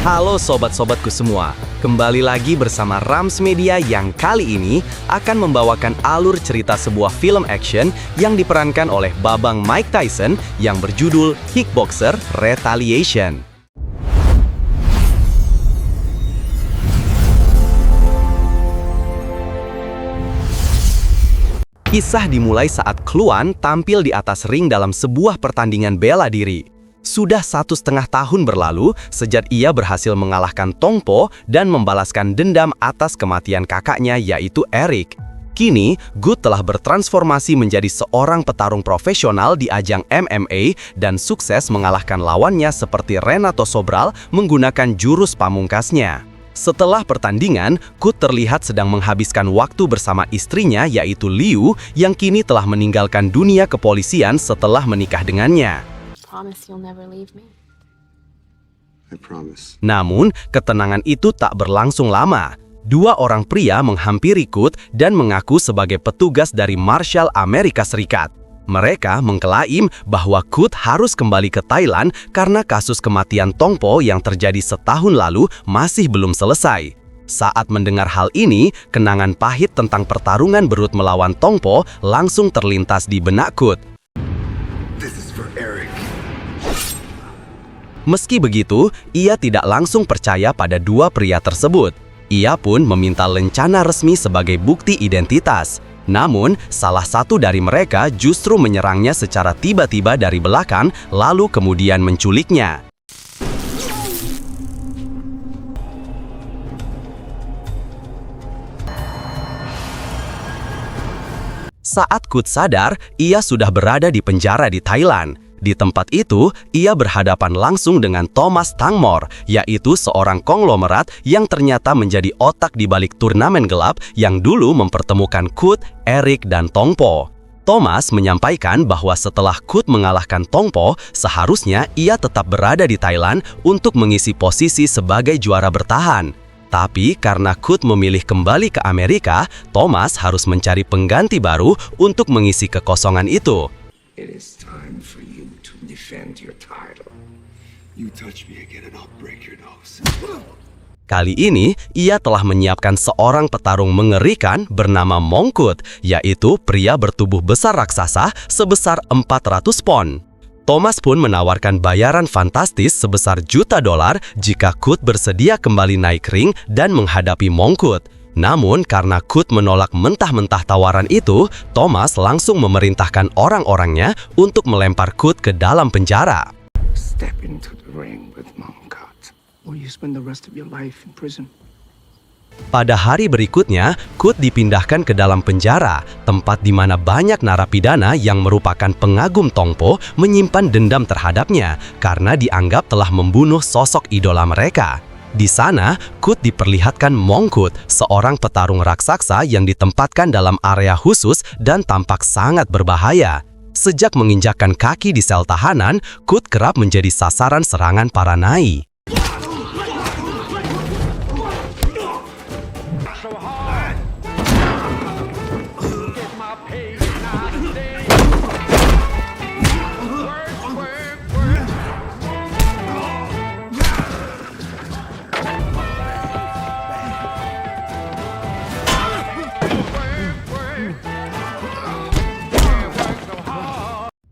Halo sobat-sobatku semua, kembali lagi bersama Rams Media yang kali ini akan membawakan alur cerita sebuah film action yang diperankan oleh Babang Mike Tyson yang berjudul Kickboxer Retaliation. Kisah dimulai saat Kluan tampil di atas ring dalam sebuah pertandingan bela diri. Sudah 1,5 tahun berlalu sejak ia berhasil mengalahkan Tongpo dan membalaskan dendam atas kematian kakaknya yaitu Eric. Kini, Good telah bertransformasi menjadi seorang petarung profesional di ajang MMA dan sukses mengalahkan lawannya seperti Renato Sobral menggunakan jurus pamungkasnya. Setelah pertandingan, Good terlihat sedang menghabiskan waktu bersama istrinya yaitu Liu yang kini telah meninggalkan dunia kepolisian setelah menikah dengannya. Namun, ketenangan itu tak berlangsung lama. Dua orang pria menghampiri Good dan mengaku sebagai petugas dari Marshal Amerika Serikat. Mereka mengklaim bahwa Good harus kembali ke Thailand karena kasus kematian Tongpo yang terjadi setahun lalu masih belum selesai. Saat mendengar hal ini, kenangan pahit tentang pertarungan berut melawan Tongpo langsung terlintas di benak Good. Meski begitu, ia tidak langsung percaya pada dua pria tersebut. Ia pun meminta lencana resmi sebagai bukti identitas. Namun, salah satu dari mereka justru menyerangnya secara tiba-tiba dari belakang, lalu kemudian menculiknya. Saat Good sadar, ia sudah berada di penjara di Thailand. Di tempat itu, ia berhadapan langsung dengan Thomas Tangmor, yaitu seorang konglomerat yang ternyata menjadi otak di balik turnamen gelap yang dulu mempertemukan Good, Eric, dan Tongpo. Thomas menyampaikan bahwa setelah Good mengalahkan Tongpo, seharusnya ia tetap berada di Thailand untuk mengisi posisi sebagai juara bertahan. Tapi karena Good memilih kembali ke Amerika, Thomas harus mencari pengganti baru untuk mengisi kekosongan itu. It is time for you to defend your title. You touch me again and I'll break your nose. Kali ini, ia telah menyiapkan seorang petarung mengerikan bernama Mongkut, yaitu pria bertubuh besar raksasa sebesar 400 pon. Thomas pun menawarkan bayaran fantastis sebesar $1 jika Good bersedia kembali naik ring dan menghadapi Mongkut. Namun, karena Good menolak mentah-mentah tawaran itu, Thomas langsung memerintahkan orang-orangnya untuk melempar Good ke dalam penjara. Step into the ring with Mongkut, or you spend the rest of your life in prison. Pada hari berikutnya, Good dipindahkan ke dalam penjara, tempat di mana banyak narapidana yang merupakan pengagum Tongpo menyimpan dendam terhadapnya karena dianggap telah membunuh sosok idola mereka. Di sana, Good diperlihatkan Mongkut, seorang petarung raksasa yang ditempatkan dalam area khusus dan tampak sangat berbahaya. Sejak menginjakkan kaki di sel tahanan, Good kerap menjadi sasaran serangan para naai.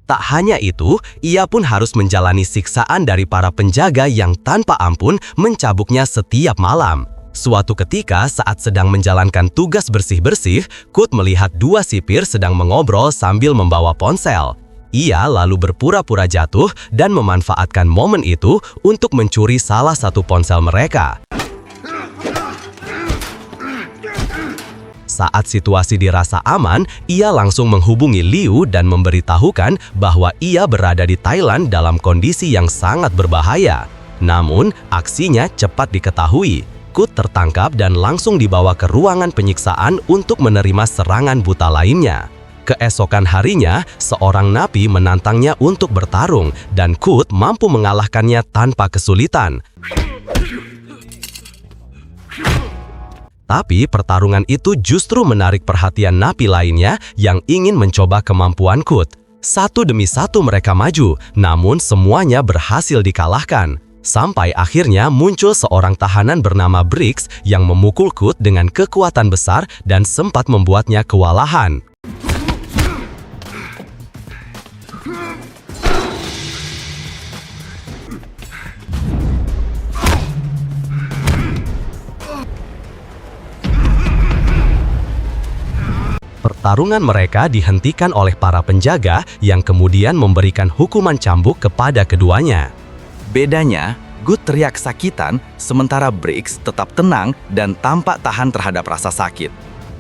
Tak hanya itu, ia pun harus menjalani siksaan dari para penjaga yang tanpa ampun mencabuknya setiap malam. Suatu ketika saat sedang menjalankan tugas bersih-bersih, Good melihat dua sipir sedang mengobrol sambil membawa ponsel. Ia lalu berpura-pura jatuh dan memanfaatkan momen itu untuk mencuri salah satu ponsel mereka. Saat situasi dirasa aman, ia langsung menghubungi Liu dan memberitahukan bahwa ia berada di Thailand dalam kondisi yang sangat berbahaya. Namun, aksinya cepat diketahui. Good tertangkap dan langsung dibawa ke ruangan penyiksaan untuk menerima serangan buta lainnya. Keesokan harinya, seorang napi menantangnya untuk bertarung dan Good mampu mengalahkannya tanpa kesulitan. Tapi pertarungan itu justru menarik perhatian napi lainnya yang ingin mencoba kemampuan Good. Satu demi satu mereka maju, namun semuanya berhasil dikalahkan. Sampai akhirnya muncul seorang tahanan bernama Briggs yang memukul Kut dengan kekuatan besar dan sempat membuatnya kewalahan. Pertarungan mereka dihentikan oleh para penjaga yang kemudian memberikan hukuman cambuk kepada keduanya. Bedanya, Good teriak kesakitan, sementara Briggs tetap tenang dan tampak tahan terhadap rasa sakit.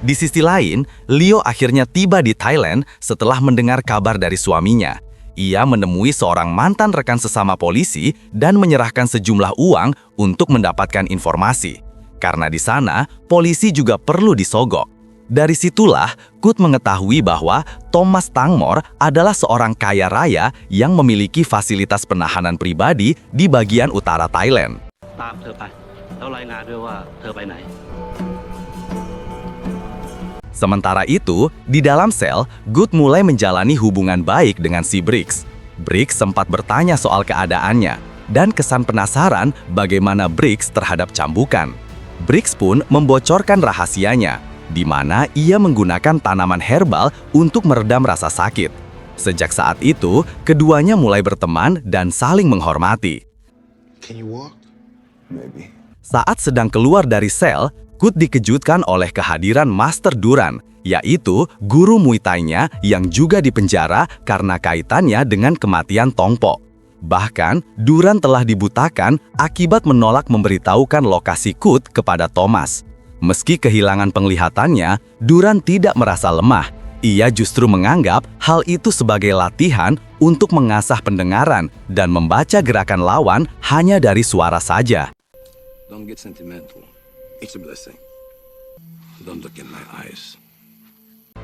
Di sisi lain, Leo akhirnya tiba di Thailand setelah mendengar kabar dari suaminya. Ia menemui seorang mantan rekan sesama polisi dan menyerahkan sejumlah uang untuk mendapatkan informasi. Karena di sana, polisi juga perlu disogok. Dari situlah, Kut mengetahui bahwa Thomas Tangmor adalah seorang kaya raya yang memiliki fasilitas penahanan pribadi di bagian utara Thailand. Sementara itu, di dalam sel, Good mulai menjalani hubungan baik dengan si Briggs. Briggs sempat bertanya soal keadaannya, dan kesan penasaran bagaimana Briggs terhadap cambukan. Briggs pun membocorkan rahasianya, di mana ia menggunakan tanaman herbal untuk meredam rasa sakit. Sejak saat itu, keduanya mulai berteman dan saling menghormati. Can you walk? Maybe. Saat sedang keluar dari sel, Kut dikejutkan oleh kehadiran Master Duran, yaitu guru Muay Thai-nya yang juga dipenjara karena kaitannya dengan kematian Tongpo. Bahkan, Duran telah dibutakan akibat menolak memberitahukan lokasi Kut kepada Thomas. Meski kehilangan penglihatannya, Duran tidak merasa lemah. Ia justru menganggap hal itu sebagai latihan untuk mengasah pendengaran dan membaca gerakan lawan hanya dari suara saja. Don't get sentimental. It's a blessing. Don't look in my eyes.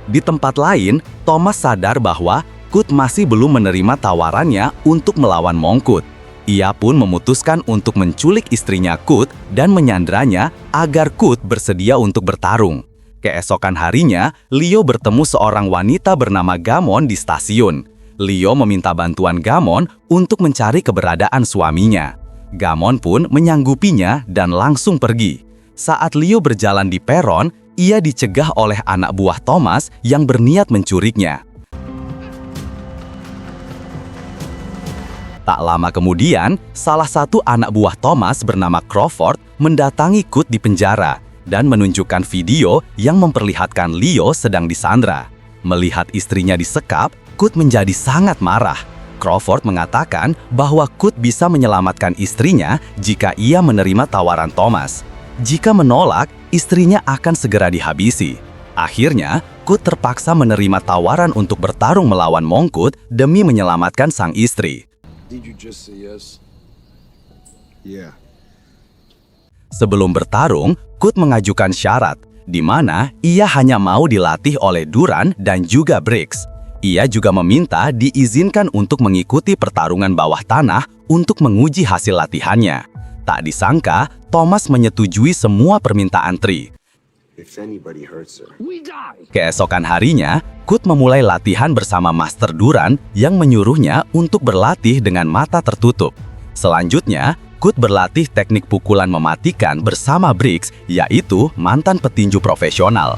Di tempat lain, Thomas sadar bahwa Kut masih belum menerima tawarannya untuk melawan Mongkut. Ia pun memutuskan untuk menculik istrinya Kut dan menyandranya agar Kut bersedia untuk bertarung. Keesokan harinya, Leo bertemu seorang wanita bernama Gamon di stasiun. Leo meminta bantuan Gamon untuk mencari keberadaan suaminya. Gamon pun menyanggupinya dan langsung pergi. Saat Leo berjalan di peron, ia dicegah oleh anak buah Thomas yang berniat mencuriknya. Tak lama kemudian, salah satu anak buah Thomas bernama Crawford mendatangi Kut di penjara dan menunjukkan video yang memperlihatkan Leo sedang disandra. Melihat istrinya disekap, Kut menjadi sangat marah. Crawford mengatakan bahwa Kut bisa menyelamatkan istrinya jika ia menerima tawaran Thomas. Jika menolak, istrinya akan segera dihabisi. Akhirnya, Kut terpaksa menerima tawaran untuk bertarung melawan Mongkut demi menyelamatkan sang istri. Did you just say yes? Yeah. Sebelum bertarung, Kut mengajukan syarat, di mana ia hanya mau dilatih oleh Duran dan juga Briggs. Ia juga meminta diizinkan untuk mengikuti pertarungan bawah tanah untuk menguji hasil latihannya. Tak disangka, Thomas menyetujui semua permintaan Tri. If anybody hurts her, Keesokan harinya, Kut memulai latihan bersama Master Duran yang menyuruhnya untuk berlatih dengan mata tertutup. Selanjutnya, Kut berlatih teknik pukulan mematikan bersama Briggs, yaitu mantan petinju profesional.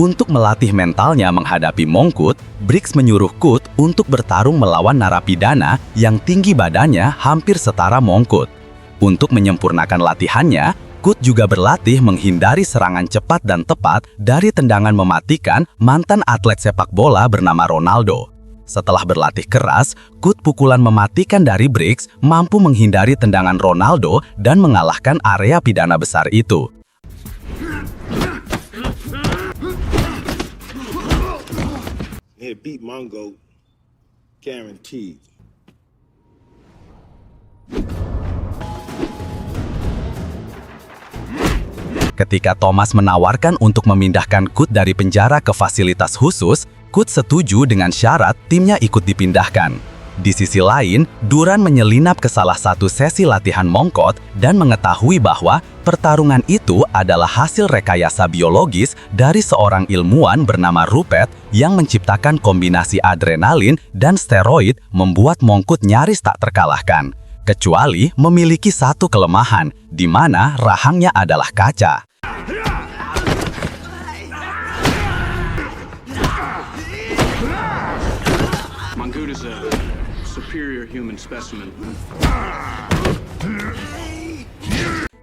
Untuk melatih mentalnya menghadapi Mongkut, Briggs menyuruh Kut untuk bertarung melawan narapidana yang tinggi badannya hampir setara Mongkut. Untuk menyempurnakan latihannya, Kut juga berlatih menghindari serangan cepat dan tepat dari tendangan mematikan mantan atlet sepak bola bernama Ronaldo. Setelah berlatih keras, Kut pukulan mematikan dari Briggs mampu menghindari tendangan Ronaldo dan mengalahkan area pidana besar itu. He'll beat Mongo, guaranteed. Ketika Thomas menawarkan untuk memindahkan Kut dari penjara ke fasilitas khusus, Kut setuju dengan syarat timnya ikut dipindahkan. Di sisi lain, Duran menyelinap ke salah satu sesi latihan Mongkot dan mengetahui bahwa pertarungan itu adalah hasil rekayasa biologis dari seorang ilmuwan bernama Rupert yang menciptakan kombinasi adrenalin dan steroid membuat Mongkut nyaris tak terkalahkan. kecuali memiliki satu kelemahan, di mana rahangnya adalah kaca. Mongoot is a superior human specimen.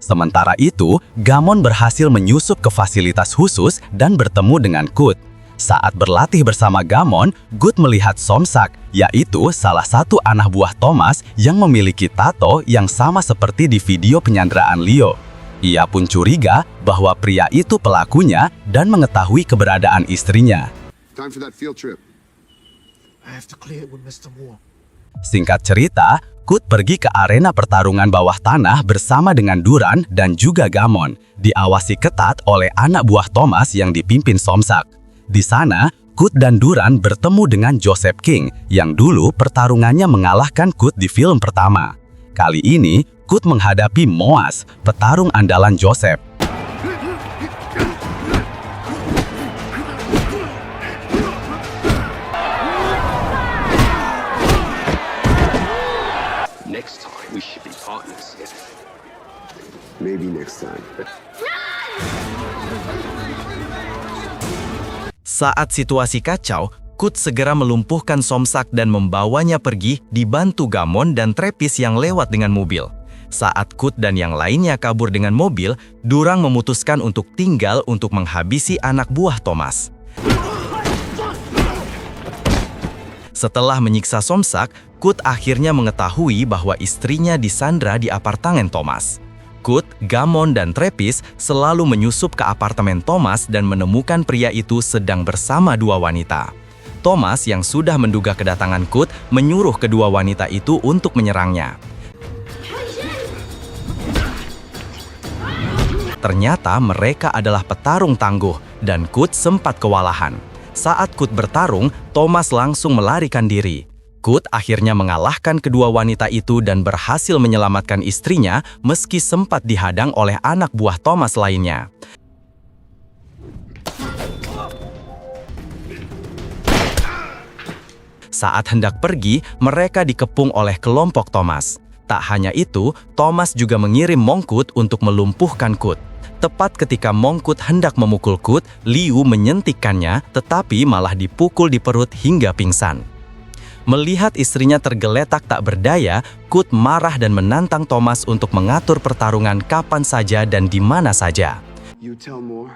Sementara itu, Gamon berhasil menyusup ke fasilitas khusus dan bertemu dengan Kut. Saat berlatih bersama Gamon, Gut melihat Somsak, yaitu salah satu anak buah Thomas yang memiliki tato yang sama seperti di video penyanderaan Leo. Ia pun curiga bahwa pria itu pelakunya dan mengetahui keberadaan istrinya. Time for that field trip. I have to clear it with Mr. Moore. Singkat cerita, Kut pergi ke arena pertarungan bawah tanah bersama dengan Duran dan juga Gamon, diawasi ketat oleh anak buah Thomas yang dipimpin Somsak. Di sana, Kut dan Duran bertemu dengan Joseph King, yang dulu pertarungannya mengalahkan Kut di film pertama. Kali ini, Kut menghadapi Moas, petarung andalan Joseph. Next time, we should be partners. Maybe next time. Saat situasi kacau, Kut segera melumpuhkan Somsak dan membawanya pergi dibantu Gamon dan Trepis yang lewat dengan mobil. Saat Kut dan yang lainnya kabur dengan mobil, Durang memutuskan untuk tinggal untuk menghabisi anak buah Thomas. Setelah menyiksa Somsak, Kut akhirnya mengetahui bahwa istrinya disandra di apartemen Thomas. Kut, Gamon, dan Trepis selalu menyusup ke apartemen Thomas dan menemukan pria itu sedang bersama dua wanita. Thomas yang sudah menduga kedatangan Kut menyuruh kedua wanita itu untuk menyerangnya. Ternyata mereka adalah petarung tangguh dan Kut sempat kewalahan. Saat Kut bertarung, Thomas langsung melarikan diri. Kut akhirnya mengalahkan kedua wanita itu dan berhasil menyelamatkan istrinya meski sempat dihadang oleh anak buah Thomas lainnya. Saat hendak pergi, mereka dikepung oleh kelompok Thomas. Tak hanya itu, Thomas juga mengirim Mongkut untuk melumpuhkan Kut. Tepat ketika Mongkut hendak memukul Kut, Liu menyentikkannya, tetapi malah dipukul di perut hingga pingsan. Melihat istrinya tergeletak tak berdaya, Kut marah dan menantang Thomas untuk mengatur pertarungan kapan saja dan di mana saja. You tell more.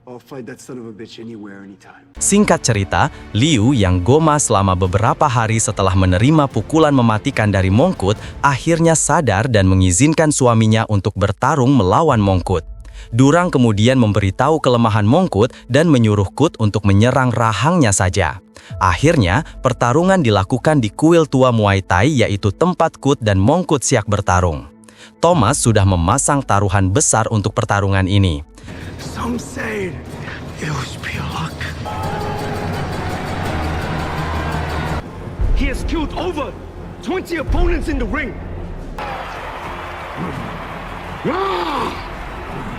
I'll fight that son of a bitch anywhere, anytime. Singkat cerita, Liu yang goma selama beberapa hari setelah menerima pukulan mematikan dari Mongkut, akhirnya sadar dan mengizinkan suaminya untuk bertarung melawan Mongkut. Durang kemudian memberitahu kelemahan Mongkut dan menyuruh Kut untuk menyerang rahangnya saja. Akhirnya, pertarungan dilakukan di kuil tua Muay Thai, yaitu tempat Kut dan Mongkut siap bertarung. Thomas sudah memasang taruhan besar untuk pertarungan ini. Some say it was pure luck. He has killed over 20 opponents in the ring.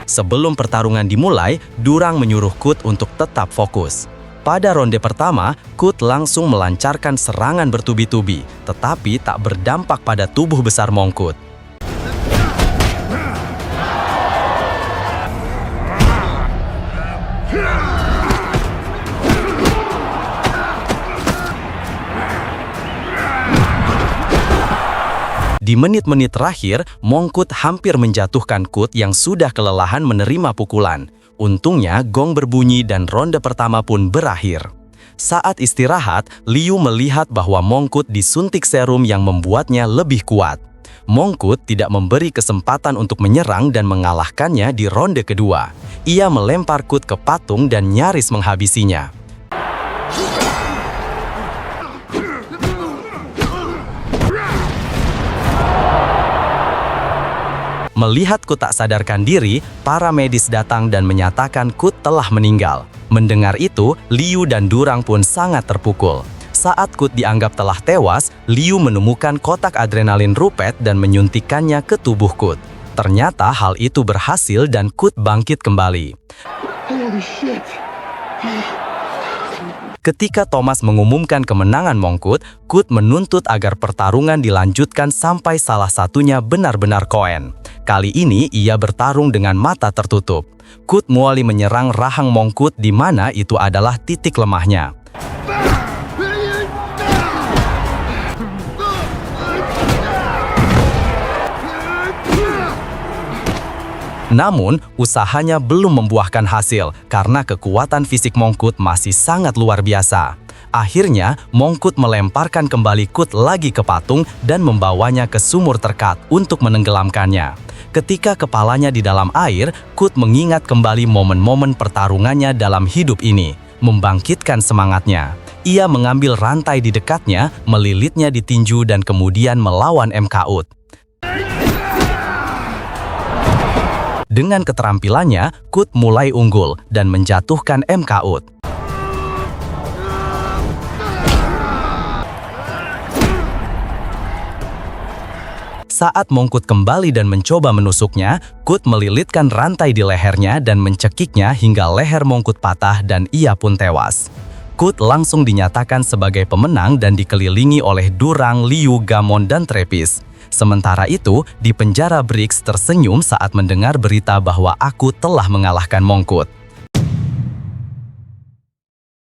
Sebelum pertarungan dimulai, Durang menyuruh Kut untuk tetap fokus. Pada ronde pertama, Kut langsung melancarkan serangan bertubi-tubi, tetapi tak berdampak pada tubuh besar Mongkut. Di menit-menit terakhir, Mongkut hampir menjatuhkan Kut yang sudah kelelahan menerima pukulan. Untungnya, gong berbunyi dan ronde pertama pun berakhir. Saat istirahat, Liu melihat bahwa Mongkut disuntik serum yang membuatnya lebih kuat. Mongkut tidak memberi kesempatan untuk menyerang dan mengalahkannya di ronde kedua. Ia melempar Kut ke patung dan nyaris menghabisinya. Melihat Kut tak sadarkan diri, para medis datang dan menyatakan Kut telah meninggal. Mendengar itu, Liu dan Durang pun sangat terpukul. Saat Kut dianggap telah tewas, Liu menemukan kotak adrenalin Rupet dan menyuntikkannya ke tubuh Kut. Ternyata hal itu berhasil dan Kut bangkit kembali. Holy shit. Ketika Thomas mengumumkan kemenangan Mongkut, Kut menuntut agar pertarungan dilanjutkan sampai salah satunya benar-benar koen. Kali ini ia bertarung dengan mata tertutup. Kut mulai menyerang rahang Mongkut di mana itu adalah titik lemahnya. Namun, usahanya belum membuahkan hasil karena kekuatan fisik Mongkut masih sangat luar biasa. Akhirnya, Mongkut melemparkan kembali Kut lagi ke patung dan membawanya ke sumur terkat untuk menenggelamkannya. Ketika kepalanya di dalam air, Kut mengingat kembali momen-momen pertarungannya dalam hidup ini, membangkitkan semangatnya. Ia mengambil rantai di dekatnya, melilitnya di tinju dan kemudian melawan MK-UT. Dengan keterampilannya, Kut mulai unggul dan menjatuhkan MK-UT. Saat Mongkut kembali dan mencoba menusuknya, Kut melilitkan rantai di lehernya dan mencekiknya hingga leher Mongkut patah dan ia pun tewas. Kut langsung dinyatakan sebagai pemenang dan dikelilingi oleh Durang, Liu, Gamon, dan Trepis. Sementara itu, di penjara Briggs tersenyum saat mendengar berita bahwa aku telah mengalahkan Mongkut.